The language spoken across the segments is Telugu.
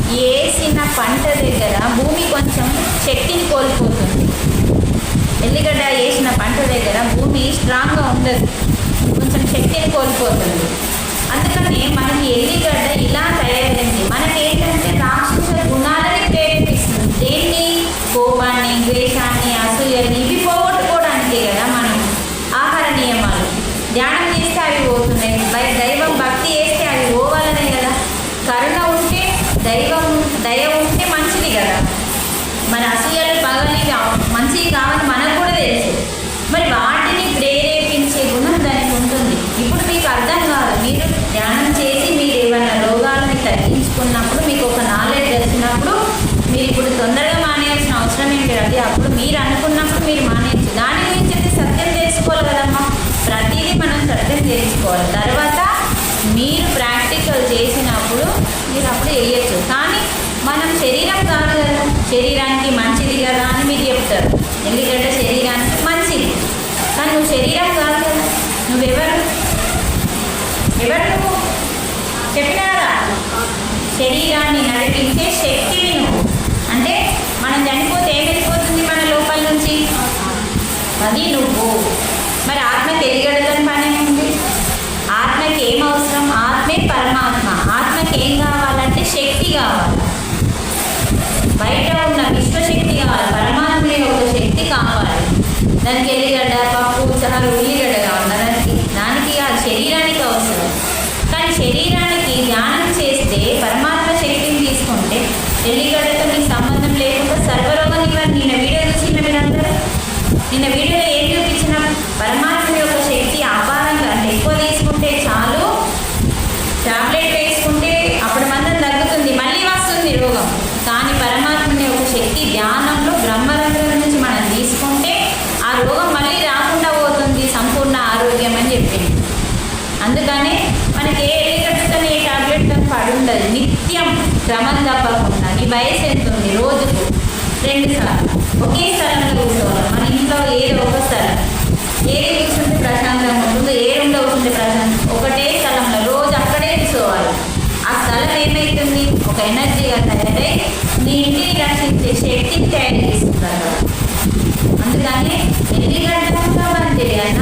వేసిన పంట దగ్గర భూమి కొంచెం శక్తిని కోల్పోతుంది. ఎల్లిగడ్డ వేసిన పంట దగ్గర భూమి స్ట్రాంగ్గా ఉండదు, కొంచెం శక్తిని కోల్పోతుంది. అందుకని మనకి ఎల్లిగడ్డ ఇలా తయారైంది. మనకి ఏంటంటే రాక్షస గుణాలని ప్రేరేపిస్తుంది. దేన్ని? కోపాన్ని, ద్వేషాన్ని, అసూయని ఇవి పోగొట్టుకోవడానికే కదా మనం ఆహార నియమాలు. ధ్యానం చేస్తే అవి పోతున్నాయి, దైవం భక్తి చేస్తే అవి పోవాలనే కదా. కరుణ ఉంటే, దయ ఉంటే మంచిది కదా. మన అసూయలు పగని మంచిది కావని మనకు కూడా తెలుసు. మరి వాటిని ప్రేరేపించే గుణం దానికి ఉంటుంది. ఇప్పుడు మీకు అర్థం కాదు. మీరు ధ్యానం చేసి మీరు ఏమైనా రోగాలను తగ్గించుకున్నప్పుడు, మీకు ఒక నాలెడ్జ్ వచ్చినప్పుడు మీరు ఇప్పుడు తొందరగా మానేయాల్సిన అవసరం ఏంటి? అది అప్పుడు మీరు అనుకున్నప్పుడు మీరు మానేయచ్చు. దాని గురించి అయితే సత్యం తెలుసుకోవాలి కదమ్మా. ప్రతిదీ మనం సత్యం తెలుసుకోవాలి. తర్వాత మీరు ప్రాక్టికల్ చేసినప్పుడు మీరు అప్పుడు వేయచ్చు. కానీ మనం శరీరం కాదు కదా, శరీరానికి మంచిది కదా అని మీరు చెప్తారు. ఎందుకంటే శరీరానికి మంచిది, కానీ నువ్వు శరీరం కాదు కదా. నువ్వెవరు? నువ్వు చెప్పినా కదా, శరీరాన్ని నడిపించే శక్తివి నువ్వు. అంటే మనం చనిపోతే ఏం వెళ్ళిపోతుంది మన లోపల నుంచి? అది నువ్వు. మరి ఆత్మకి ఎలిగడదని పని ఉంది. ఆత్మకి ఏం అవసరం? ఆత్మే పరమాత్మ. ఆత్మకి ఏం కావాలంటే శక్తి కావాలి. బయట ఉన్న విశ్వశక్తి కావాలి, పరమాత్మ యొక్క శక్తి కావాలి. దానికి ఎల్లిగడ్డ, పప్పు, చారు, ఉల్లిగడ్డ కావాలి. దానికి ఆ శరీరానికి అవసరం. కానీ శరీరానికి ధ్యానం చేస్తే పరమాత్మ శక్తిని తీసుకుంటే ఎల్లిగడ్డతో మీకు సంబంధం లేకుండా సర్వరోగ నివారణ. నిన్న వీడియో చూసిన మీరందరూ, నిన్న వీడియోలో ఏం చూపించిన? పరమాత్మ యొక్క శక్తి అపారంగా, అంటే ఎక్కువ తీసుకుంటే చాలు, టాబ్లెట్ వేసుకుంటే అప్పుడు మందం తగ్గుతుంది, మళ్ళీ వస్తుంది రోగం. కానీ పరమాత్మని యొక్క శక్తి ధ్యానంలో బ్రహ్మరంధ్రం నుంచి మనం తీసుకుంటే ఆ రోగం మళ్ళీ రాకుండా పోతుంది, సంపూర్ణ ఆరోగ్యం అని చెప్పింది. అందుకని మనకి ఏ ఎల్లిగడ్డతో ఏ టాబ్లెట్తో పడుండదు. నిత్యం క్రమం తప్పకుండా. నీ వయసు ఎంత ఉంది? రోజుకు 2 సార్లు ఒకే స్థలంలో కూర్చోవాలి. మన ఇంట్లో ఏదో ఒక స్థలం, ఏది కూర్చుంటే ప్రశాంతంగా ఉంటుందో, ఏ రూమ్లో కూర్చుంటే ప్రశాంతం, ఒకటే స్థలంలో రోజు అక్కడే కూర్చోవాలి. ఆ స్థలం ఏమవుతుంది? ఒక ఎనర్జీగా తయారై నీ ఇంటిని రక్షించే శక్తిని తయారు చేస్తున్నారు. అందుకని ఎల్లిగడ్డగా బంద్ చేయాల,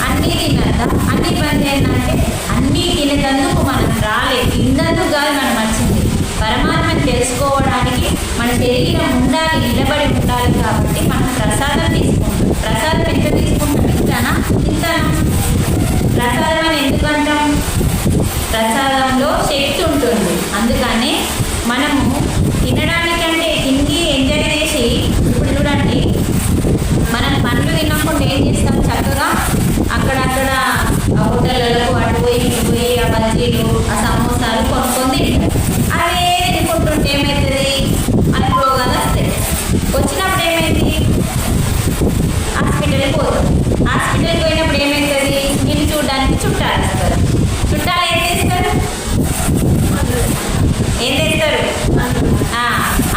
అన్నీ తినద్దా? అన్నీ బంద్ చేయాలంటే అన్నీ తినేందుకు మనం రాలేదు, తిన్నందుకు కాదు మనం వచ్చింది. పరమాత్మని తెలుసుకోవడానికి మన శరీరం ఉండాలి, నిలబడి ఉండాలి. కాబట్టి మనం ప్రసాదం తీసుకుంటాం. ప్రసాదం ఎంత తీసుకుంటాం? ఇంతనా? ప్రసాదం అని ఎందుకంటాం? ప్రసాదంలో శక్తి ఉంటుంది. అందుకని మనము తినడానికంటే తిండి ఎంజాయ్ చేసి, ఇప్పుడు చూడండి, మనం పండ్లు తిన్నప్పుడు ఏం చేస్తాం? చక్కగా అక్కడక్కడ హోటళ్ళకు అటు పోయి ఇటు పోయి ఆ బజ్జీలు, ఆ సమోసాలు కొనుక్కొని తింటాం. అవే తినుకుంటుంటే ఏమవుతుంది? అది రోగాలు వస్తాయి. వచ్చినప్పుడు ఏమైంది? హాస్పిటల్కి పోతాం. హాస్పిటల్కి పోయినప్పుడు ఏమవుతుంది? ఇల్లు చూడడానికి చుట్టాలు వస్తారు. చుట్టాలు ఏం చేస్తారు?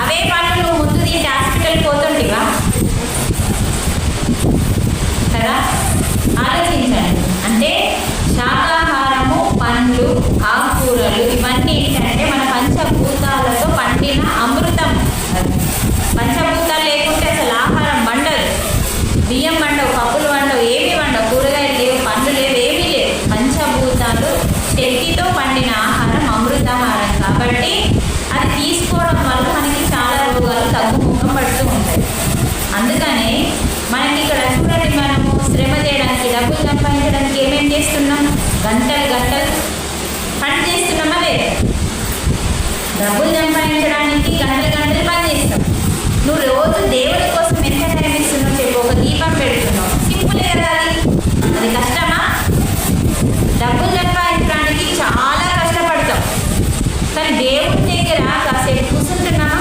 అవే పండ్లు నువ్వు ముందు తింటే హాస్పిటల్కి పోతుంటివా కదా? ఆలోచించండి. అంటే శాకాహారము, పండ్లు, ఆకుకూరలు ఇవన్నీ ఏంటంటే మన పంచభూతాలతో పండిన అమృతం. పంచభూతాలు లేకుంటే అసలు ఆహారం వండదు. బియ్యం వండవు, పప్పులు వండవు, ఏమి వండవు, కూరగాయలు లేవు, పండ్లు లేవు, ఏమీ లేవు. పంచభూతాలు శక్తితో పండిన ఆహారం అమృతాహారం. కాబట్టి అది తీసుకోవడం వల్ల మనకి చాలా రోగాలు తగ్గుముఖం పడుతూ ఉంటాయి. అందుకని మనకి ఇక్కడ చూడండి, మనము శ్రమ చేయడానికి, డబ్బులు సంపాదించడానికి ఏమేం చేస్తున్నాం? గంటలు పని చేస్తున్నామా లేదా? డబ్బులు సంపాదించడానికి గంటలు పని చేస్తాం. నువ్వు రోజు దేవుడి కోసం ఎంత టైం ఇస్తున్నావు చెప్పు? ఒక దీపం పెడుతున్నావు, సింపులే కదా. అది కష్టమా? డబ్బులు సంపాదించడానికి చాలా కష్టపడతాం. కానీ దేవుడి దగ్గర కాసేపు కూర్చుంటున్నామా?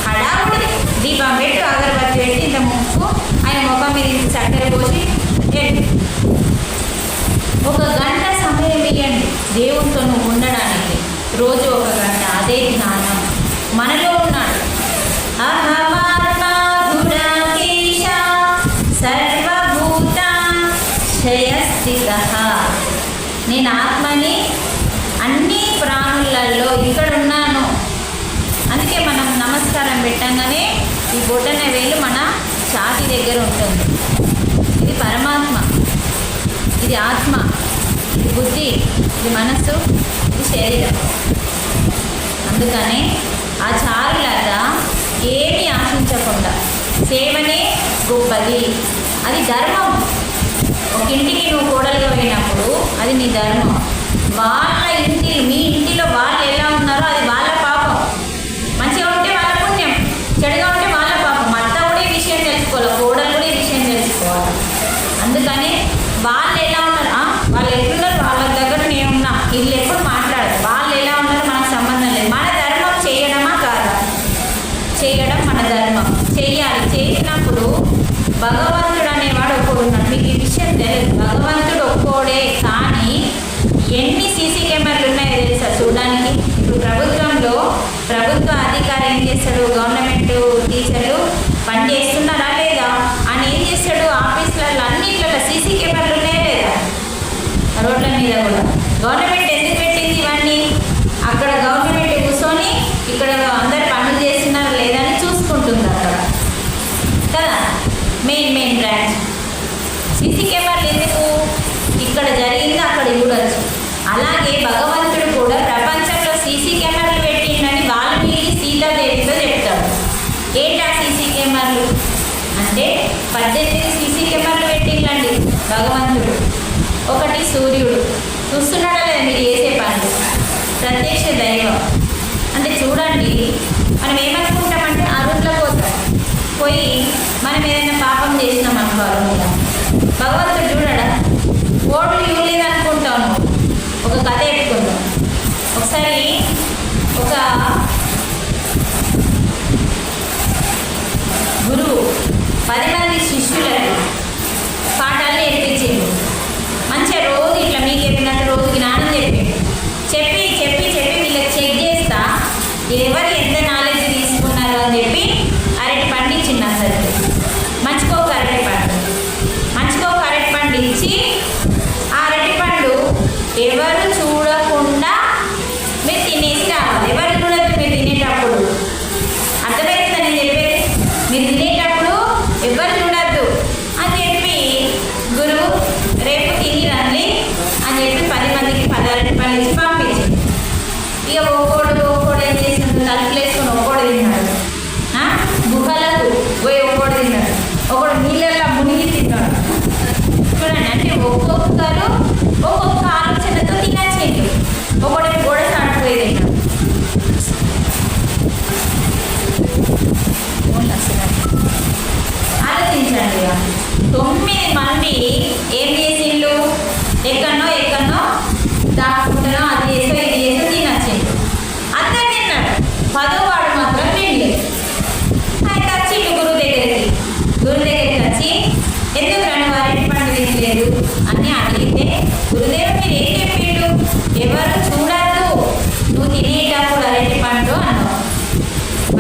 హడావుడి దీపం పెట్టు, అగరబత్తి పెట్టి ఇంత ముక్కు, ఆయన ముఖం మీద ఇంత చక్కెర పోసి ఒక గంట సమయం ఇవ్వండి దేవుడితో నువ్వు ఉండడానికి. రోజు ఒక గంట. అదే జ్ఞానం మనలో ఉన్నాడు. సర్వభూత క్షయస్థితః. నేను ఆత్మని అన్ని ప్రాణులలో, ఈ బుద్ధి, ఇది మనస్సు, ఇది శరీరం. అందుకని ఆ చారులత ఏమీ ఆశించకుండా సేవనే గొప్పది, అది ధర్మం. ఒక ఇంటికి నువ్వు కోడలుగా పోయినప్పుడు అది నీ ధర్మం. వాళ్ళ ఇంటి, మీ ఇంటిలో వాళ్ళు ఎలా ఉన్నారో అది వాళ్ళ పాపం. మంచిగా ఉంటే వాళ్ళ పుణ్యం, చెడుగా ఉంటే వాళ్ళ పాపం. అత్త కూడా ఈ విషయం తెలుసుకోవాలి, కోడలు కూడా ఈ విషయం తెలుసుకోవాలి. అందుకని వాళ్ళు ఎలా ఉన్నారు, వాళ్ళు ఎట్లున్నారు వాళ్ళ దగ్గర నేను ఉన్నా, వీళ్ళు ఎప్పుడు మాట్లాడదు. వాళ్ళు ఎలా ఉన్నారో మనకు సంబంధం లేదు. మన ధర్మం చేయడమా కాదా? చేయడం మన ధర్మం, చెయ్యాలి. చేసినప్పుడు భగవంతుడు అనేవాడు ఒక్కడు ఉన్నాడు. మీకు ఈ విషయం తెలియదు, భగవంతుడు ఒక్కోడే. కానీ ఎన్ని సీసీ కెమెరాలు ఉన్నాయో తెలుసా చూడడానికి? ఇప్పుడు ప్రభుత్వంలో ప్రభుత్వ అధికారి ఏం చేస్తాడు, గవర్నమెంట్ టీచర్లు పని చేస్తున్నారా లేదా అని ఏం చేస్తాడు, ఆఫీసులలో అన్నిట్లలో సీసీ కెమెరాలు ఉన్నాయా లేదా? రోడ్ల మీద కూడా. గవర్నమెంట్ ఎందుకు పెట్టింది ఇవన్నీ? అక్కడ గవర్నమెంట్ కూర్చొని ఇక్కడ అందరు పనులు చేస్తున్నారా లేదా అని చూసుకుంటుంది అక్కడ కదా. మెయిన్ బ్రాంచ్ సీసీ కెమెరాలు ఎందుకు? ఇక్కడ జరిగింది అక్కడ చూడొచ్చు. అలాగే భగవంతుడు కూడా ప్రపంచంలో సీసీ కెమెరాలు పెట్టిందని వాల్మీకి సీతాదేవితో చెప్తాడు. ఏంటి ఆ సీసీ కెమెరాలు అంటే 18 సీసీ కెమెరాలు పెట్టిందండి భగవంతుడు. ఒకటి సూర్యుడు చూస్తున్నాడా లేదా మీరు చేసే పనులు? ప్రత్యక్ష దైవం. అంటే చూడండి, మనం ఏమనుకుంటామంటే అరుణ్లో పోతాం, పోయి మనం ఏదైనా పాపం చేసినాం అనుకో అరుణ్లో, భగవంతుడు చూడడా? ఓట్లు ఇవ్వలేదు అనుకుంటాను. ఒక కథ చెప్పుకుందాం. ఒకసారి ఒక గురువు 10 మంది శిష్యులకు పాఠాలు నేర్పించింది. మంచిగా రోజు ఇట్లా మీకు చెప్పినట్టు రోజు జ్ఞానం చెప్పింది. చెప్పి చెప్పి చెప్పి వీళ్ళకి చెక్ చేస్తా ఎవరు ఎంత నాలెడ్జ్ తీసుకున్నారో అని చెప్పి అరటి పండు ఇచ్చింది అందరికి. మంచిగా ఒక అరటి పండు ఇచ్చి ఆ అరటి పండు ఎవరు చూడకుండా మీరు తినేసి రావాలి. ఎవరు చూడదు మీరు తినేటప్పుడు. అర్థమవుతుందా నేను చెప్పేది? మీరు తినేటప్పుడు ఎవరు చూడద్దు అని చెప్పి గురువు రేపు తిని రండి అని చెప్పి 10 మందికి 10 అరటి పండ్లు ఇచ్చి పంపించింది. ఇక ఒక్కోడు ఏం చేసిండు, తలుపులు వేసుకొని ఒక్కోడు తిన్నాడు. గుహలకు పోయి ఒక్కోడు తిన్నాడు, ఒకడు నీళ్ళల్లో మునిగి తిన్నాడు. చూడండి, అంటే ఒక్కొక్కరు ఒక్కొక్క ఆలోచనతో తినచ్చేది. ఒకటి గోడ సాటిపోయి తిన్నాడు. ఆలోచించండి, 9 మంది ఏం చేసిండు? ఎక్కడనో దాక్కుంటున్నా అది చేసో ఇది చేసో తినచ్చిండు. అందరు తిన్నాడు, 10వ వాడు మాత్రం తినలేదు. అయితే వచ్చిండు గురువు దగ్గరికి వచ్చి ఎందుకు రండి వారి పండు తినలేదు అని అడిగితే, గురుదేవుడు మీరు ఏం చెప్పిండు? ఎవరు చూడద్దు, నువ్వు తినేటప్పుడు అరటి పండు అన్నావు.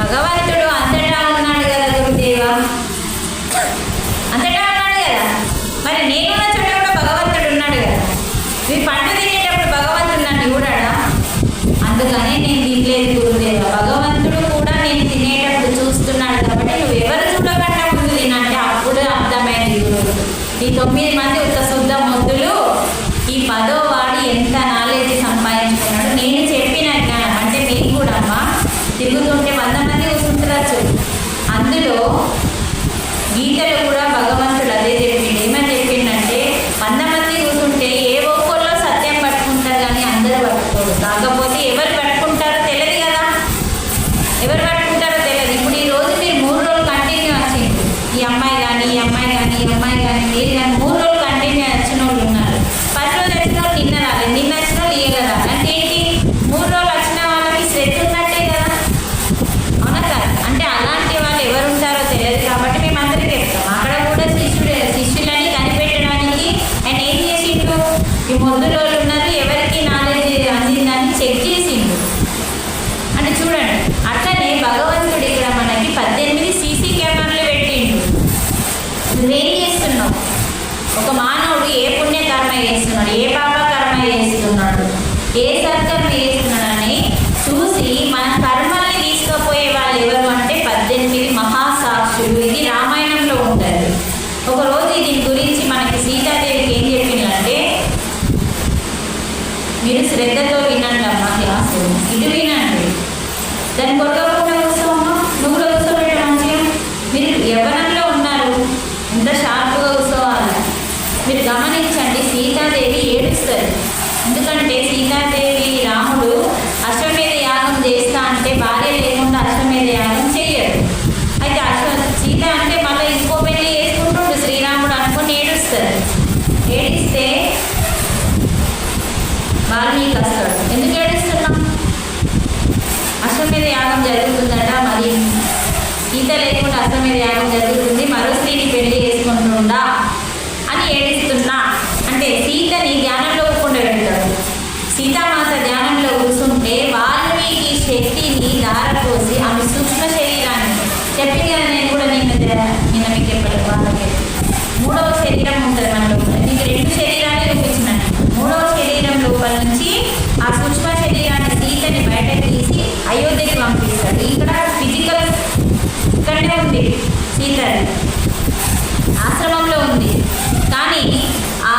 భగవంతుడు అంతటా ఉన్నాడు కదా గురుదేవా, అంతటా ఉన్నాడు కదా. మరి నేనున్న చోట కూడా భగవంతుడు ఉన్నాడు కదా. మీ పండు తినేటప్పుడు భగవంతుడు నన్ను చూడాడా? అందుకనే నేను తినలేదు గురుదేవ. భగవంతుడు కూడా నేను తినేటప్పుడు చూస్తున్నాడు కాబట్టి నువ్వు ఎవరు చూడకుండా ముందు తినంటే అప్పుడు అర్థమైంది గురువు. ఈ 9 మంది ఉత్త శుద్ధ మొద్దులు, ఈ 10వ వాడు ఎంత నాలెడ్జ్ సంపాదించుకున్నాడు. నేను చెప్పిన జ్ఞానం అంటే మీకు కూడా అమ్మా తిరుగుతుంటే 100 మంది కూర్చుంటచ్చు. అందులో గీతలు కూడా భగవంతుడు అదే చెప్పిండు. ఏమని చెప్పిండంటే 100 మంది కూర్చుంటే ఏ ఒక్కరిలో సత్యం పట్టుకుంటారు కానీ అందరూ పట్టుకోరు. కాకపోతే ఎవరు పట్టుకుంటారో తెలియదు కదా, ఎవరు పట్టుకుంటారో తెలియదు. ఇప్పుడు ఈ రోజు మీరు 3 రోజులు కంటిన్యూ వచ్చింది, ఈ అమ్మాయి కానీ మీరు కానీ 3 రోజులు కంటిన్యూ వచ్చిన వాళ్ళు ఉన్నారు. 10 రోజులు వచ్చిన వాళ్ళు నిన్న రాలేదు, నిన్న వచ్చిన వాళ్ళు ఇయ్య కదా. అంటే ఏంటి? 3 రోజులు వచ్చిన వాళ్ళకి శ్రద్ధ ఉన్నట్టే కదా, అవునా కదా? అంటే అలాంటి వాళ్ళు ఎవరు ఉంటారో తెలియదు కాబట్టి మేము అందరికీ చెప్తాం. అక్కడ కూడా శిష్యులని కనిపెట్టడానికి ఆయన ఏం చేసిండు? ఈ 3 రోజులు ఉన్నారు, ఎవరికి నాలెడ్జ్ అందిందని చెక్ చేసిండు. దాని కొరకకుండా కూర్చోమా, నువ్వు కూడా కూర్చోబెట్ట మంచిగా. మీరు యవ్వనంలో ఉన్నారు, ఎంత షార్ప్గా కూర్చోవాలి. మీరు గమనించండి, సీతాదేవి ఏడుస్తారు. ఎందుకంటే సీతాదేవి రాముడు అశ్వమేధ యాగం చేస్తా అంటే భార్య లేకుండా అశ్వమేధ యాగం చెయ్యడు. అయితే సీత అంటే మళ్ళీ ఇంకో పెళ్లి చేసుకుంటుండు శ్రీరాముడు అనుకుని ఏడుస్తారు. ఏడిస్తే వాల్మీకి వస్తాడు. ఎందుకు ఏడుస్తున్నాం? అశ్వమేధ యాగం జరుగుతుందట, మరి సీత లేకుండా అశ్వమేధ యాగం జరుగుతుంది, మరో స్త్రీని పెళ్లి చేసుకుంటుండా అని ఏడుస్తున్నా అంటే సీతని ధ్యానంలో కూర్చోబెడతాడు. సీతామాత ధ్యానంలో కూర్చుంటే వాల్మీకి శక్తిని దారపోసి ఆమె సూక్ష్మ శరీరాన్ని చెప్పింది కదా. నేను కూడా నిన్న మీకు చెప్పాను, వాళ్ళకి 3వ శరీరం ఉంటుంది మన లోపల. మీకు 2 శరీరాలు చూపించినట్టు 3వ శరీరం లోపల నుంచి ఆ సూక్ష్మ శరీరాన్ని సీతని బయటకు తీసి అయోధ్యకి పంపిస్తాడు. ఇక్కడ ఫిజికల్ ఇక్కడనే ఉంది, సీత ఆశ్రమంలో ఉంది. కానీ ఆ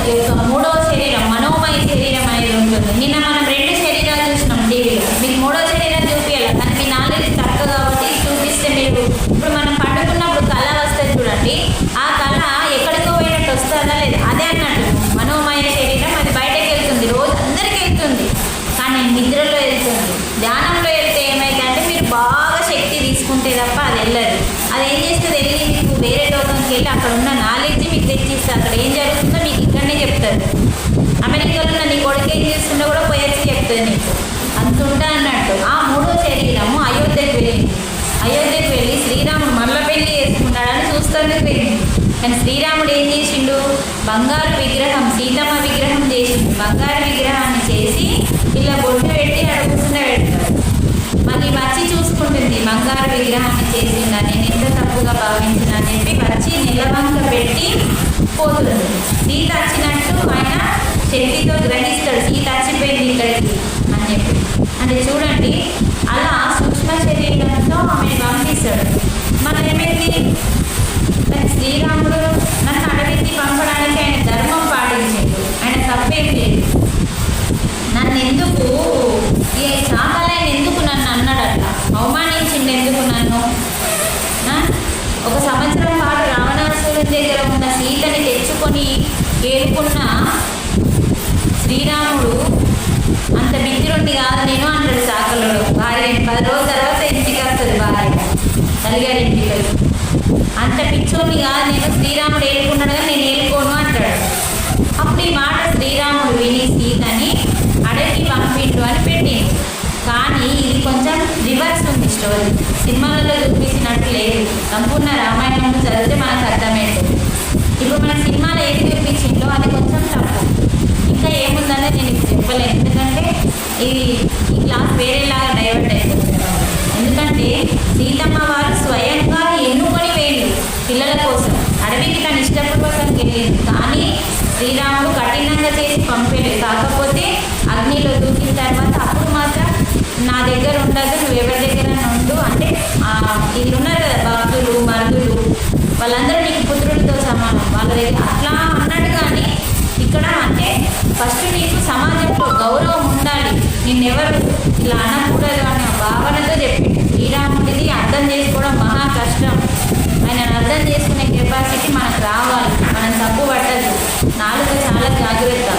యొక్క 3వ శరీరం మనోమయ శరీరం అనేది ఉంటుంది. నిన్న మనం 2 శరీరాలు చూసినాం టీవీలో. మీకు 3వ శరీరం చూపించాలి, కానీ మీ నాలెడ్జ్ తక్కువ కాబట్టి చూపిస్తే మీరు ఇప్పుడు మనం పండుకున్నప్పుడు కళ వస్తుంది చూడండి, ఆ కళ ఎక్కడికో పోయినట్టు వస్తుందా లేదా అదే అన్నట్టు. మనోమయ శరీరం అది బయటకు వెళ్తుంది, రోజు అందరికీ వెళ్తుంది, కానీ నిద్రలో వెళ్తుంది. ధ్యానంలో వెళ్తే ఏమైతే అంటే మీరు బాగా శక్తి తీసుకుంటే తప్ప అది వెళ్ళదు. అది ఏం చేస్తుంది, వెళ్ళి మీకు వేరే లోకంకి వెళ్ళి అక్కడ ఉన్న నాలెడ్జ్ మీకు తెచ్చిస్తే అక్కడ ఏం జరుగుతుందో మీకు ఇక్కడనే చెప్తారు. అమెరికాలో ఉన్న నీ కొడుకు ఏం చేస్తుందో కూడా పోయొచ్చి చెప్తుంది నీకు, అంత ఉంటా అన్నట్టు. ఆ 3వ శరీరము అయోధ్యకు వెళ్ళింది. అయోధ్యకు వెళ్ళి శ్రీరాముడు మళ్ళీ పెళ్లి చేసుకున్నాడని చూస్తూనే వెళ్ళింది. కానీ శ్రీరాముడు ఏం చేసిండు, బంగారు విగ్రహం, సీతమ్మ విగ్రహం చేసిండు. బంగారు విగ్రహాన్ని చేసి ఇలా బొట్టు పెట్టి అడుగుతున్న పెడతాడు. మళ్ళీ వచ్చి చూసుకుంటుంది, బంగారు విగ్రహాన్ని చేసిందా, నేను ఎంత తప్పుగా భావించిన అని చెప్పి వచ్చి నిలవంక పెట్టి పోతుంది. సీత వచ్చినట్టు ఆయన శక్తితో గ్రహిస్తాడు, సీత వచ్చిపోయింది ఇక్కడికి అని చెప్పి. అంటే చూడండి, అలా సూక్ష్మ శరీరంతో ఆమెను పంపిస్తాడు. మళ్ళీ ఏమైంది, శ్రీరాముడు నన్ను అడవికి పంపడానికి ఆయన ధర్మం పాటించాడు, ఆయన తప్పేం లేదు. నన్ను ఎందుకు ఈ శాఖలైన ఎందుకు నన్ను అన్నాడట, అవమానించింది ఎందుకు నన్ను. 1 సంవత్సరం పాటు రావణాసురుడి దగ్గర ఉన్న సీతని తెచ్చుకొని ఏలుకున్న శ్రీరాముడు అంత బిద్దురుండి కాదు నేను అంటాడు. శాఖలుడు భార్య 10 రోజుల తర్వాత ఇంటికి వస్తుంది భార్య, తల్లిగారి ఇంటికి. అంత పిచ్చోని కాదు నేను, శ్రీరాముడు ఏలుకున్నాడు కానీ నేను ఏలుకోను అంటాడు. అప్పుడు ఈ మాట శ్రీరాముడు విని సీతని అడవికి పంపిండు అని పెట్టిండు. కానీ ఇది కొంచెం రివర్స్ ఉంది స్టోరీ, సినిమాలలో చూపించినట్టు లేదు. సంపూర్ణ రామాయణం చదివితే మనకు అర్థమవుతుంది. ఇప్పుడు మన సినిమాలో ఏది చూపించిందో అది కొంచెం తప్పు. ఇంకా ఏముందనేది నేను ఇప్పుడు చెప్పలేను, ఎందుకంటే ఈ క్లాస్ వేరేలాగా డైవర్ట్ అయిపోతుంది. ఎందుకంటే సీతమ్మ వారు స్వయంగా ఎన్నుకొని వేయండి పిల్లల కోసం, అడవికి తన ఇష్టపూర్వకంగా వెళ్ళింది. కానీ శ్రీరాముడు కఠినంగా చేసి పంపేది. కాకపోతే అగ్నిలో దూకిన తర్వాత అప్పుడు మాత్రం నా దగ్గర ఉండదు, నువ్వు ఎవరి దగ్గర ఉండు అంటే వీళ్ళు ఉన్నారు కదా భక్తులు మరుదులు, వాళ్ళందరూ నీకు పుత్రుడితో సమానం, వాళ్ళ దగ్గర అట్లా అన్నాడు. కానీ ఇక్కడ అంటే ఫస్ట్ నీకు సమాజంలో గౌరవం ఉండాలి, నిన్నెవరు ఇలా అనకూడదు అనే భావనతో చెప్పింది. శ్రీరాముడిది అర్థం చేసుకోవడం మహా కష్టం. ఆయన అర్థం చేసుకునే కెపాసిటీ మనకు రావాలి. మనం తప్పు పట్టదు. నాలుక చాలా జాగ్రత్త.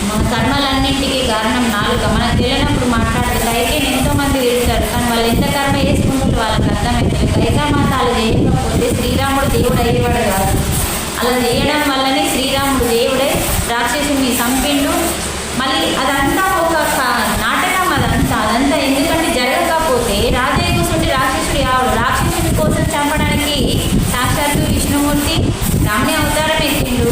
మన కర్మలన్నింటికి కారణం నాలుక. మనకు తెలియనప్పుడు మాట్లాడదు. కైకేని ఎంతోమంది తిడతారు, కానీ వాళ్ళు ఎంత కర్మ చేసుకుంటుంటే వాళ్ళకి అర్థమవుతుంది. కైకామాత అలా చేయకపోతే శ్రీరాముడు దేవుడు అయ్యేవాడు కాదు. అలా చేయడం వల్లనే శ్రీరాముడు దేవుడై రాక్షసుని చంపిండు. మళ్ళీ అదంతా ఒక నాటకం, అదంతా ఎందుకంటే జరగకపోతే రాజయ్య కూర్చుంటే రాక్షసుడు ఆవుడు. రాక్షసుని కోసం చంపడానికి సాక్షాత్తు విష్ణుమూర్తి రాముని అవతారం ఎత్తిండు.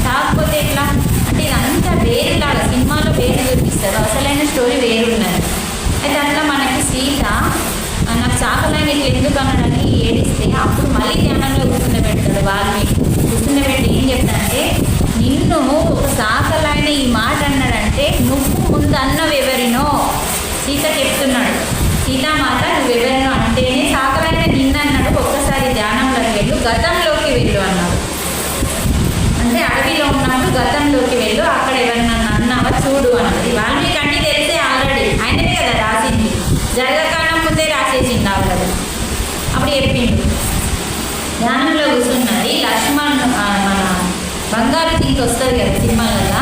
కాకపోతే ఎట్లా అంటే ఇదంతా వేరులాగా సినిమాలో వేరు చూపిస్తారు, అసలైన స్టోరీ వేరున్నది. అయితే అట్లా మనకి సీత నాకు చాకలైన ఇట్లా ఎందుకు అనడానికి ఏడిస్తే అప్పుడు మళ్ళీ ధ్యానంలో కూర్చుండబెడతాడు. వాల్మీకి కూర్చుండబెట్టి ఏం చెప్తాడంటే, నిన్ను ఒక సాకలైన ఈ మాట అన్నాడంటే నువ్వు ముందు అన్నవి ఎవరినో సీత చెప్తున్నాడు. సీతామాత నువ్వెవరినో అంటేనే సాకలైన నిన్న అన్నాడు. ఒక్కసారి ధ్యానంలోకి వెళ్ళు, గతంలోకి వెళ్ళు అన్నాడు. అంటే అడవిలో ఉన్నప్పుడు గతంలోకి వెళ్ళు, అక్కడ ఎవరినన్నా అన్నావా చూడు అన్నది. వాల్మీకి అన్నీ తెలిసే ఆల్రెడీ, ఆయననే కదా రాసింది. జరగక వస్తుంది కదా సినిమాలలో,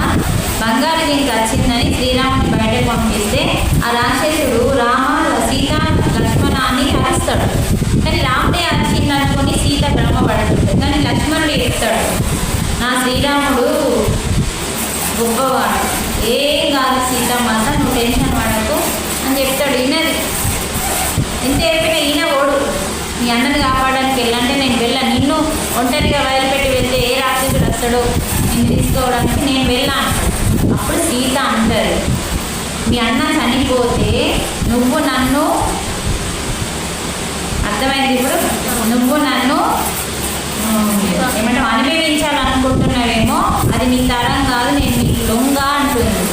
బంగారు జింక వచ్చిందని శ్రీరాముని బయటకు పంపిస్తే ఆ రాక్షసుడు రామ సీత లక్ష్మణ అని అరుస్తాడు. కానీ రాముడే వచ్చింది అనుకొని సీత భ్రమపడుతుంది. కానీ లక్ష్మణుడు చెప్తాడు, నా శ్రీరాముడు గొప్పవాడు, ఏం కాదు సీతమ్మాత, నువ్వు టెన్షన్ పడకు అని చెప్తాడు. ఈయనది ఎంత చెప్పినా ఈయన ఓడు, నీ అన్నని కాపాడడానికి వెళ్ళంటే నేను వెళ్ళాను, నిన్ను ఒంటరిగా వదిలిపెట్టి వెళ్తే ఏ రాక్షసుడు వస్తాడో నిన్ను తీసుకోవడానికి నేను వెళ్ళాను. అప్పుడు సీత అంటారు, మీ అన్న చనిపోతే నువ్వు నన్ను, అర్థమైంది ఇప్పుడు, నువ్వు నన్ను ఏమంటే అనుభవించాలనుకుంటున్నావేమో, అది నీ తరం కాదు, నేను నీకు లొంగ అంటుంది.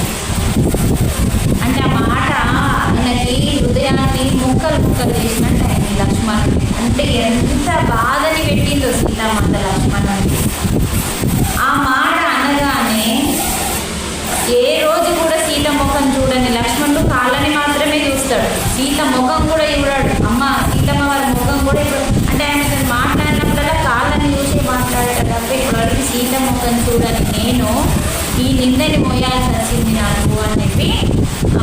అంటే ఆ మాట ఆయనకి హృదయాన్ని ముక్కలు ముక్కలు చేసినట్టు అయింది లక్ష్మణుడు. అంటే ఎంత బాధని పెట్టిందో సీతామాత లక్ష్మణుడికి. ఆ మాట అనగానే ఏ రోజు కూడా సీత ముఖం చూడని లక్ష్మణుడు కాళ్ళని మాత్రమే చూస్తాడు, సీత ముఖం కూడా చూడాడు. అమ్మ సీతమ్మ వారి ముఖం కూడా ఇప్పుడు అంటే ఆయన మాట్లాడినప్పుడల్లా కాళ్ళని చూసి మాట్లాడతాడు తప్ప ఇప్పుడు వరకు సీత ముఖం చూడని నేను ఈ నిందని మోయాల్సి వచ్చింది నాకు అని చెప్పి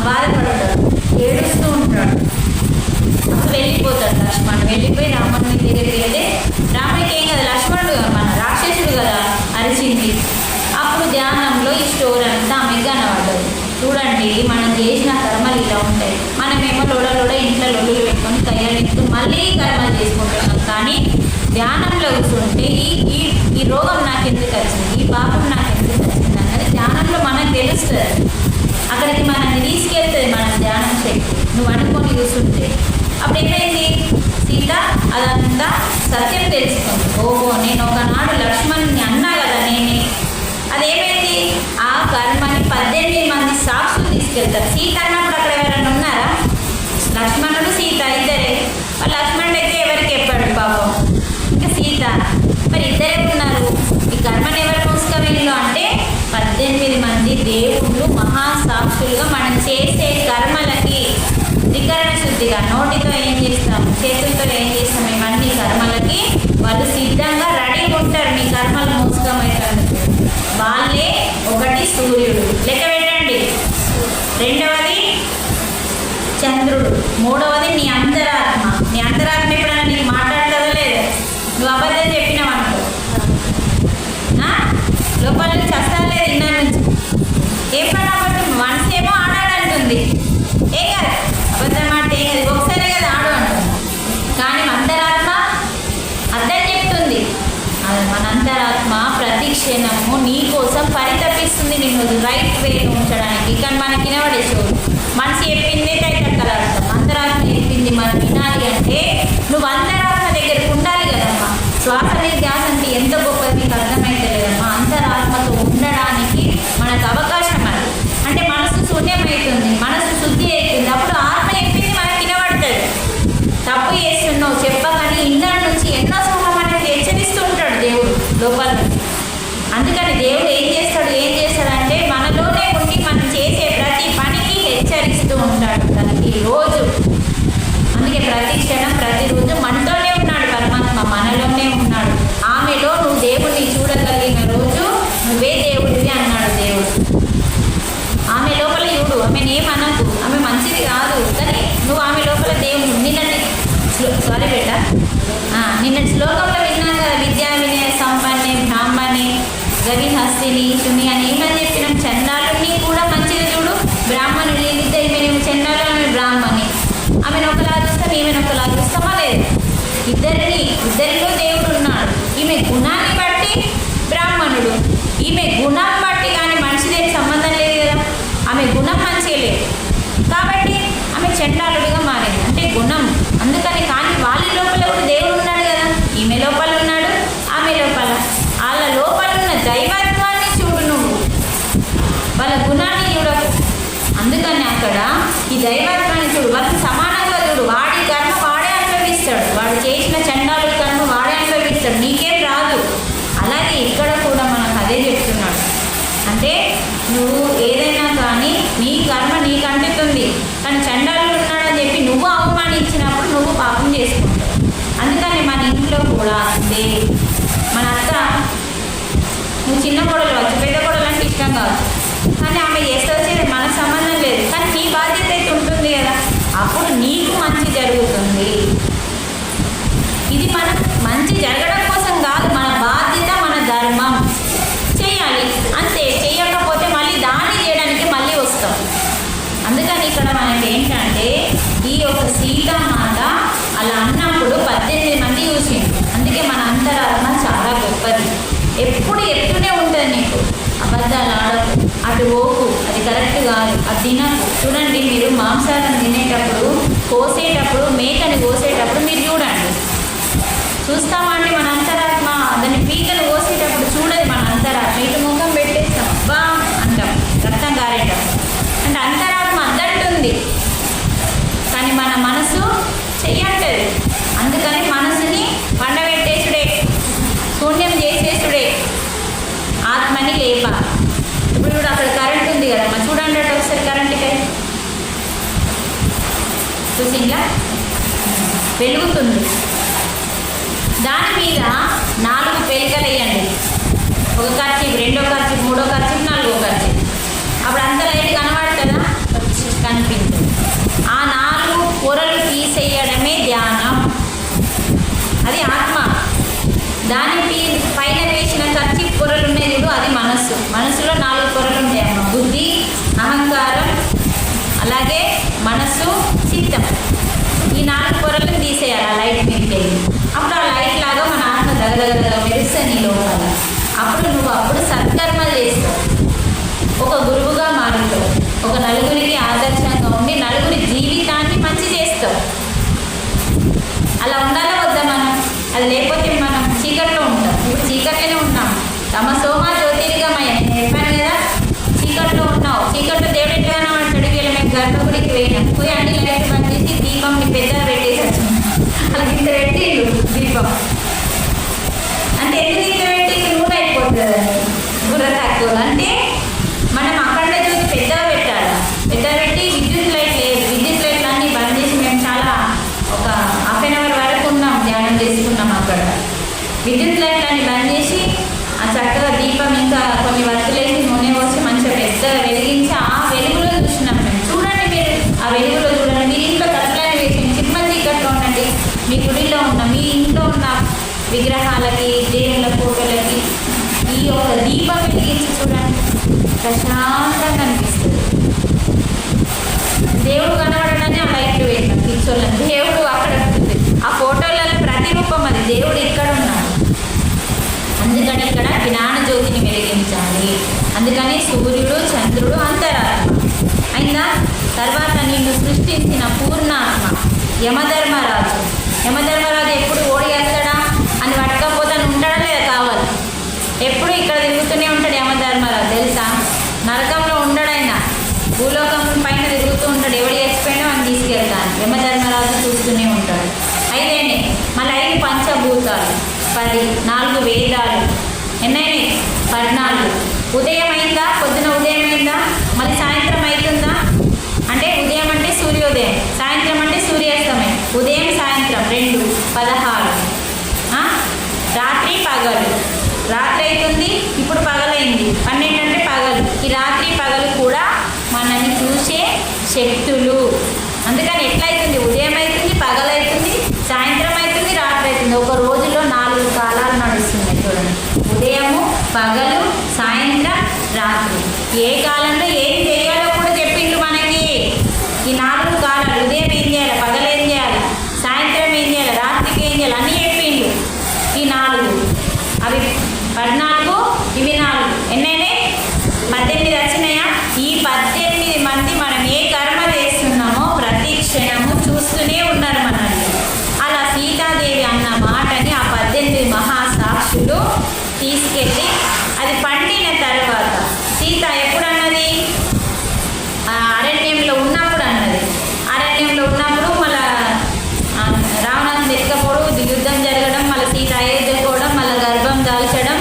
బాధపడతాడు, ఏడుస్తూ ఉంటాడు. అప్పుడు వెళ్ళిపోతాడు లక్ష్మణుడు. వెళ్ళిపోయి రాముని దగ్గరికి వెళ్తే రాముడికి ఏం కదా, లక్ష్మణుడు మన రాక్షసుడు కదా అరిచింది. అప్పుడు ధ్యానంలో ఈ స్టోరీ అంతా ఆమెకు కనబడ్డది. చూడండి మనం చేసిన కర్మలు ఇలా ఉంటాయి. మనమేమో లోడ ఇంట్లో లొల్లులు పెట్టుకొని తయారెత్తు మళ్ళీ కర్మలు చేసుకుంటున్నాం. కానీ ధ్యానంలో కూర్చుంటే ఈ రోగం నాకు ఎందుకు వచ్చింది, ఈ పాపం నాకు ఎందుకు వచ్చింది అన్నది ధ్యానంలో మనకు తెలుస్తుంది. అక్కడికి మనల్ని తీసుకెళ్తుంది మన ధ్యానం శక్తి. నువ్వు అనుకొని కూర్చుంటే అప్పుడు ఏమైంది, సీత అదంతా సత్యం తెలుసుకుంది. ఓహో నేను ఒకనాడు లక్ష్మణుని అన్నా కదా నేనే, అదేమైంది ఆ కర్మని 18 మంది సాక్షులు తీసుకెళ్తారు. సీత అన్నప్పుడు అక్కడ ఎవరైనా ఉన్నారా, లక్ష్మణుడు సీత ఇద్దరే. లక్ష్మణుడు అయితే ఎవరికి చెప్పాడు పాపం, ఇంకా సీత మరి ఇద్దరే ఉన్నారు. ఈ కర్మని ఎవరు మోసుకవీళ్ళు అంటే 18 మంది దేవుళ్ళు మహాసాక్షులుగా మనం చేసే కర్మలకి త్రికరణ శుద్ధిగా నోటితో ఏం చేస్తాం, చేతులతో ఏం చేస్తాం, ఇవన్నీ కర్మలకి వాళ్ళు సిద్ధంగా రెడీగా ఉంటారు. మీ కర్మలు మోసుకమైనందుకు వాళ్ళే. ఒకటి సూర్యుడు లెక్క పెట్టండి, రెండవది చంద్రుడు, మూడవది నీ అంతరాత్మ. నీ అంతరాత్మ ఎప్పుడైనా నీకు మాట్లాడలేదో లేదు, నువ్వు అబద్ధం చెప్పినావనుకో లోపల నుంచి వస్తా లేదు, ఇన్న నుంచి ఏం పని అబద్ధం, మనసేమో ఆడాడంటుంది, ఏం కాదు అబద్ధం అంటే ఏం కాదు, ఒకసారి కదా ఆడు అంటుంది. కానీ అంతరాత్మ అర్థం చెప్తుంది. అది మన అంతరాత్మ ప్రతి క్షణము నీ కోసం పరితపిస్తుంది, నిన్ను రైట్ వేలో ఉంచడానికి. కానీ మనకి వినబడేసావు, మనసు చెప్పిందే కైతక్కలాడతాం. అంతరాత్మ చెప్పింది మనం వినాలి అంటే నువ్వు అంతరాత్మ దగ్గరకు ఉండాలి కదమ్మా. శ్వాస ధ్యాస అంటే ఎంత గొప్పది మీకు అర్థమైతే లేదమ్మా. అంతరాత్మతో ఉండడానికి మనకు అవకాశం అది. అంటే మనసు శూన్యమవుతుంది, మనసు శుద్ధి అవుతుంది. అప్పుడు ఆత్మ చెప్పింది మనకి వినబడుతుంది. తప్పు చేస్తున్నావు చెప్పగానే ఇన్నర్ నుంచి ఎన్నోసార్లు మనకి హెచ్చరిస్తూ ఉంటాడు దేవుడు లోపల నుంచి. అందుకని దేవుడు ఏం చేస్తాడంటే మనలోనే ఉండి మనం చేసే ప్రతి పనికి హెచ్చరిస్తూ ఉంటాడు తనకి రోజు. అందుకే ప్రతి క్షణం ప్రతిరోజు మనతోనే ఉన్నాడు పరమాత్మ, మనలోనే ఉన్నాడు. ఆమెలో నువ్వు దేవుడిని చూడగలిగిన రోజు నువ్వే దేవుడివి అన్నాడు దేవుడు. ఆమె లోపల చూడు, ఆమెను ఏమనద్దు, ఆమె మంచిది కాదు, కానీ నువ్వు ఆమె లోపల దేవుడు. నిన్నటి శ్లోకంలో విన్నాం కదా, విద్యా వినయ సంపన్నే బ్రాహ్మణి గవిహస్తిని శుని అని ఏమని చెప్పినాం. చండాలుని కూడా మంచిగా చూడు, బ్రాహ్మణుడు ఇద్దరు, మేము చండాలు ఆమె బ్రాహ్మణి, ఆమెను ఒకలా చూస్తాం ఈమెను ఒకలా చూస్తామా లేదు. ఇద్దరిలో దేవుడు ఉన్నాడు. ఈమె గుణాన్ని బట్టి బ్రాహ్మణుడు, ఈమె గుణం బట్టి, కానీ మనిషిదేం సంబంధం లేదు కదా. ఆమె గుణం మంచిగా లేదు కాబట్టి ఆమె చండాలుడిగా మారింది, అంటే గుణం. అందుకని కానీ వాళ్ళ లోపల కూడా దేవుడు ఉన్నాడు కదా, ఈమె లోపల ఉన్నాడు, ఆమె లోపల. వాళ్ళ లోపల ఉన్న దైవత్వాన్ని చూడు నువ్వు, వాళ్ళ గుణాన్ని చూడకు. అందుకని అక్కడ ఈ దైవత్వాన్ని చూడు, వాళ్ళకి సమానంగా చూడు. వాడి కర్మ వాడే అనుభవిస్తాడు, వాడు చేసిన చండాలు కర్మ వాడే అనుభవిస్తాడు, నీకేం రాదు. అలాగే ఇక్కడ కూడా మనకు అదే చెప్తున్నాడు. అంటే నువ్వు ఏదైనా కానీ నీ కర్మ నీకు అంటుతుంది, కానీ చండాలుడు ఉన్నాడని చెప్పి నువ్వు అవమానించినప్పుడు నువ్వు పాపం చేసుకుంటావు. అందుకని మన ఇంట్లో కూడా అంతే. మన అత్త నువ్వు చిన్న కోడలు వచ్చు, పెద్ద కోడలు అంటే ఇష్టం కావచ్చు, కానీ ఆమె చేస్తే వచ్చేది మనకు సంబంధం లేదు, కానీ నీ బాధ్యత అయితే ఉంటుంది కదా, అప్పుడు నీకు మంచి జరుగుతుంది. ఇది మన మంచి జరగడం కోసం కాదు, మన బాధ్యత, మన ధర్మం చేయాలి అంతే. చేయకపోతే మళ్ళీ దాన్ని చేయడానికి మళ్ళీ వస్తాం. అందుకని ఇక్కడ మనకి ఏంటంటే ఈ యొక్క సీతామాత అలా అన్నప్పుడు 18 మంది చూసిండు. అందుకే మన అంతరాత్మ చాలా గొప్పది, ఎప్పుడు ఎప్పుడూనే ఉంటుంది నీకు. అబద్ధాలు ఆడకు, అటు ఓకు, అది కరెక్ట్ కాదు, అది తినకు. చూడండి, మీరు మాంసాలను తినేటప్పుడు, కోసేటప్పుడు, మేకని కోసేటప్పుడు మీరు చూడండి, చూస్తామా అండి? మన అంతరాత్మ దాన్ని పీకలు కోసేటప్పుడు చూడదు మన అంతరాత్మ, ఇటు ముఖం పెట్టేస్తాం, బా అంటాం, రక్తం కారేటప్పుడు. అంటే అంతరాత్మ అద్దంటుంది, కానీ మన మనసు చెయ్యంటది. అందుకని మనసుని పండబెట్టేసుడే, శూన్యం చేసేసుడే, ఆత్మని లేప. ఇప్పుడు కూడా అక్కడ కరెంట్ ఉంది కదమ్మా, చూడండి అటు ఒకసారి కరెంట్కి చూసిందా వెలుగుతుంది, దాని మీద 4 పెలికలు వేయండి. ఒక ఖర్చీపు, రెండో ఖర్చీపు, మూడో ఖర్చీపు, నాలుగో ఖర్చీపు. అప్పుడు అంత లైట్ కనబడుతుందా? కనిపించదు. ఆ 4 పొరలు తీసేయడమే ధ్యానం, అది ఆత్మ. దానికి పైన వేసిన ఖర్చీ పొరలు ఉన్నాయి చూడు, అది మనస్సు. మనస్సులో 4 పొరలు ఉంటాయి అమ్మ, బుద్ధి, అహంకారం, అలాగే మనస్సు, చిత్తం. ఈ 4 పొరలను తీసేయాలి ఆ లైట్ మీదకి వెళ్ళి. అప్పుడు ఆ లైట్ లాగా మన ఆత్మ దగ్గర మెరుస్తుంది నీ లోపల. అప్పుడు సత్కర్మలు చేస్తావు, ఒక గురువుగా మారుతావు, ఒక నలుగురికి ఆదర్శంగా ఉండి నలుగురి జీవితాన్ని మంచి చేస్తావు. అలా ఉండాలా వద్దా మనం? అది లేకపోతే మనం చీకట్లో ఉంటాం. ఇప్పుడు చీకట్లోనే ఉన్నాం, తమసోమ జ్యోతిర్గమయ. నేను చెప్పాను కదా, చీకట్లో ఉన్నావు. చీకట్లో దేవుడు ఎట్లా కనబడతాడు? వీళ్ళు మేము గర్భగుడికి పోయినాం, పోయి అన్ని లైట్ బంద్ చేసి దీపంని పెద్దగా పెట్టేసి వచ్చాం. అలా ఇంత పెట్టిండు దీపం అంటే ఎందుకు ఇంత పెట్టి నూనె అయిపోతుంది, బుర్ర తక్కువ. అంటే మనం అక్కడ చూసి పెద్దగా పెట్టాలి, పెద్దగా పెట్టి విద్యుత్ లైట్ లేదు, విద్యుత్ లైట్లు అన్నీ బంద్ చేసి మేము చాలా ఒక ½ an hour వరకు ఉన్నాం, ధ్యానం చేసుకున్నాం. అక్కడ విద్యుత్ లైట్లు అన్ని బంద్ చేసి ఆ చక్కగా దీపం ఇంకా కొన్ని వత్తులేసి నూనె పోసి మంచిగా పెద్దగా వెలిగించి ఆ వెలుగులో చూసినాం మేము. చూడండి మీరు, ఆ వెలుగులో చూడండి. మీరు ఇంట్లో తలుపులని వేసి చిన్న చీకట్లో ఉండండి, మీ గుడిలో ఉన్న, మీ ఇంట్లో ఉన్న విగ్రహాలకి, దేవుళ్ళ ఫోటోలకి ఈ యొక్క దీపం వెలిగించి చూడండి, ప్రశాంతంగా అనిపిస్తుంది. దేవుడు కనబడడాన్ని ఆ లైట్లు వేసాం పిచ్చోళ్ళని. దేవుడు అక్కడ ఉంటుంది, ఆ ఫోటోలలో ప్రతిరూపం అది, దేవుడు ఇక్కడ ఉన్నాడు. అందుకని ఇక్కడ జ్ఞాన జ్యోతిని వెలిగించాలి. అందుకని సూర్యుడు, చంద్రుడు అంతరాత్మ అయిందా. తర్వాత నిన్ను సృష్టించిన పూర్ణాత్మ యమధర్మరాజు. యమధర్మరాజు ఎప్పుడు ఓడిగేస్తాడా అని పట్టకపోతే ఉంటాడా లేదా? కావాలి, ఎప్పుడు ఇక్కడ తిరుగుతూనే ఉంటాడు యమధర్మరాజు, తెలుసా? నరకంలో ఉండడైనా భూలోకం పైన తిరుగుతూ ఉంటాడు, ఎవడు చచ్చిపోయినా అని తీసుకెళ్తాను. యమధర్మరాజు చూస్తూనే ఉంటాడు. అయితేనే మళ్ళీ 5 పంచభూతాలు, 10, 4 వేదాలు, ఎన్నైనాయి? 14. ఉదయం అయిందా? పొద్దున ఉదయం అయిందా? మళ్ళీ సాయంత్రం అవుతుందా? అంటే ఉదయం అంటే సూర్యోదయం, సాయంత్రం అంటే సూర్యాస్తమయం. ఉదయం సాయంత్రం 2, 16. రాత్రి పగలు, రాత్రి అవుతుంది, ఇప్పుడు పగలైంది, 12 అంటే పగలు. ఈ రాత్రి పగలు కూడా మనల్ని చూసే శక్తులు. అందుకని ఎట్లయితుంది? ఉదయం అవుతుంది, పగలవుతుంది, సాయంత్రం అవుతుంది, రాత్రి అవుతుంది. ఒక రోజులో 4 కాలాలు నడుస్తున్నాయి చూడండి, ఉదయము, పగలు, సాయంత్రం, రాత్రి. ఏ కాలంలో ఏం చేయాలో కూడా చెప్పిండ్రు మనకి. ఈ 4 కాలాలు, ఉదయం ఏం చేయాలి, పగలు ఏం చేయాలి, సాయంత్రం ఏం చేయాలి, రాత్రికి ఏం చేయాలి అన్నీ చెప్పిండ్రు. ఈ 4 అవి 14, ఇవి 4 ఎన్నైనాయి? 18 వచ్చినాయా? ఈ 18 మంది మనం ఏ కర్మ చేస్తున్నామో ప్రతి క్షణము చూస్తూనే ఉన్నారు మనల్ని. అలా సీతాదేవి అన్న మాటని ఆ 18 మహాసాక్షులు తీసుకెళ్ళి అది పండిన తర్వాత సీత ఎప్పుడు అన్నది? అరణ్యంలో ఉన్నప్పుడు అన్నది. అరణ్యంలో ఉన్నప్పుడు మళ్ళా రావణాసుని ఎత్తుకపోవడం, యుద్ధం జరగడం, మళ్ళీ సీత అయోధ్యకోవడం, మళ్ళీ గర్భం దాల్చడం.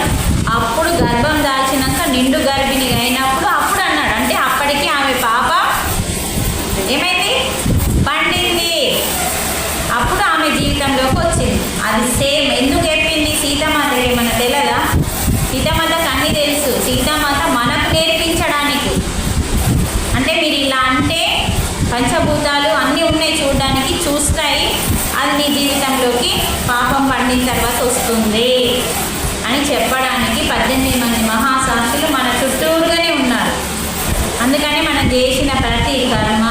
అప్పుడు గర్భం దాల్చినాక నిండు గర్భిణి అయినప్పుడు అప్పుడు అన్నాడు. అంటే అప్పటికి ఆమె పాప ఏమైంది? పండింది. అప్పుడు ఆమె జీవితంలోకి వచ్చింది. అది సేమ్ ఎందుకు చెప్పింది? సీతామాతకి ఏమన్నా తెలియదా? సీతామాతకు అన్నీ తెలుసు. సీతామాత మనకు నేర్పించడానికి, అంటే మీరు ఇలా అంటే పంచభూతాలు అన్నీ ఉన్నాయి చూడడానికి, చూస్తాయి, అది నీ జీవితంలోకి పాపం పండిన తర్వాత వస్తుంది అని చెప్పడానికి 18 మంది మహాసాక్షులు మన చుట్టూరుగానే ఉన్నారు. అందుకని మనం చేసిన ప్రతి కర్మ,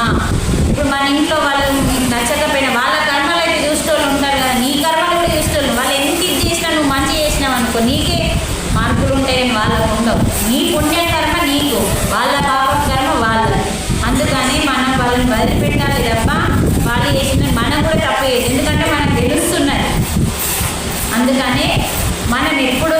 ఇప్పుడు మన ఇంట్లో వాళ్ళు నచ్చకపోయినా వాళ్ళ కర్మలు అయితే చూసేవాళ్ళు ఉంటారు కదా, నీ కర్మలు కూడా చూసేవాళ్ళు. వాళ్ళు ఎంత ఇది చేసినా నువ్వు మంచి చేసినావు అనుకో, నీకే మార్పులు ఉంటాయని వాళ్ళకు ఉండవు. నీ పుణ్య కర్మ నీకు, వాళ్ళ పాప కర్మ వాళ్ళది. అందుకని మనం వాళ్ళని వదిలిపెట్టాలి తప్ప వాళ్ళు చేసిన మనం కూడా తప్పు చేయదు, ఎందుకంటే మనకు తెలుస్తున్నది. అందుకని మనం ఎప్పుడూ